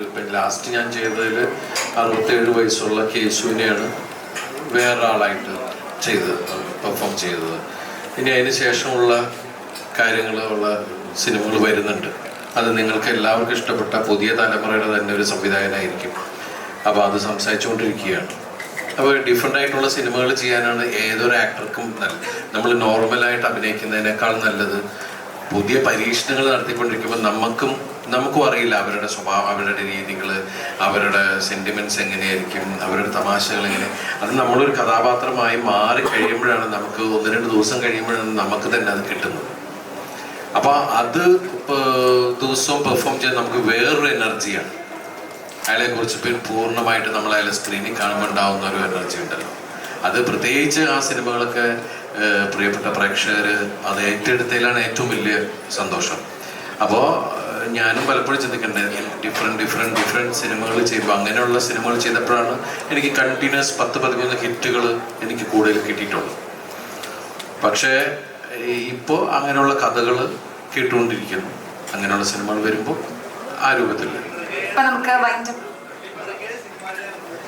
ഇപ്പം ലാസ്റ്റ് ഞാൻ ചെയ്തതിൽ 67 വയസ്സുള്ള കേശുവിനെയാണ് വേറൊരാളായിട്ട് പെർഫോം ചെയ്തത്. ഇനി അതിന് ശേഷമുള്ള കാര്യങ്ങളുള്ള സിനിമകൾ വരുന്നുണ്ട്. അത് നിങ്ങൾക്ക് എല്ലാവർക്കും ഇഷ്ടപ്പെട്ട പുതിയ തലമുറയുടെ തന്നെ ഒരു സംവിധായകനായിരിക്കും. അപ്പോൾ അത് സംസാരിച്ചുകൊണ്ടിരിക്കുകയാണ്. അപ്പോൾ ഡിഫറെൻ്റ് ആയിട്ടുള്ള സിനിമകൾ ചെയ്യാനാണ് ഏതൊരു ആക്ടർക്കും നല്ലത്. നമ്മൾ നോർമലായിട്ട് അഭിനയിക്കുന്നതിനേക്കാൾ നല്ലത് പുതിയ പരീക്ഷണങ്ങൾ നടത്തിക്കൊണ്ടിരിക്കുമ്പോൾ നമുക്കും അറിയില്ല അവരുടെ സ്വഭാവം, അവരുടെ രീതികൾ, അവരുടെ സെൻറ്റിമെൻറ്റ്സ് എങ്ങനെയായിരിക്കും, അവരുടെ തമാശകൾ എങ്ങനെ. അത് നമ്മളൊരു കഥാപാത്രമായി മാറി കഴിയുമ്പോഴാണ് നമുക്ക് 1-2 ദിവസം കഴിയുമ്പോഴാണ് നമുക്ക് തന്നെ അത് കിട്ടുന്നത്. അപ്പോൾ അത് ദിവസവും പെർഫോം ചെയ്യാൻ നമുക്ക് വേറൊരു എനർജിയാണ്. അയാളെക്കുറിച്ച് പൂർണ്ണമായിട്ട് നമ്മൾ അയാളെ സ്ക്രീനിൽ കാണുമ്പോൾ ഉണ്ടാകുന്ന ഒരു എനർജി ഉണ്ടല്ലോ. അത് പ്രത്യേകിച്ച് ആ സിനിമകളൊക്കെ പ്രിയപ്പെട്ട പ്രേക്ഷകർ അത് ഏറ്റെടുത്തതിലാണ് ഏറ്റവും വലിയ സന്തോഷം. അപ്പോൾ ഞാനും പലപ്പോഴും ചിന്തിക്കേണ്ടത് ഡിഫറെൻറ്റ് സിനിമകൾ ചെയ്യുമ്പോൾ അങ്ങനെയുള്ള സിനിമകൾ ചെയ്തപ്പോഴാണ് എനിക്ക് കണ്ടിന്യൂസ് 10-13 ഹിറ്റുകൾ എനിക്ക് കൂടുതൽ കിട്ടിയിട്ടുള്ളൂ. പക്ഷേ ഇപ്പോൾ അങ്ങനെയുള്ള കഥകൾ കേട്ടുകൊണ്ടിരിക്കുന്നു. അങ്ങനെയുള്ള സിനിമകൾ വരുമ്പോൾ ആ രൂപത്തിൽ നമുക്ക്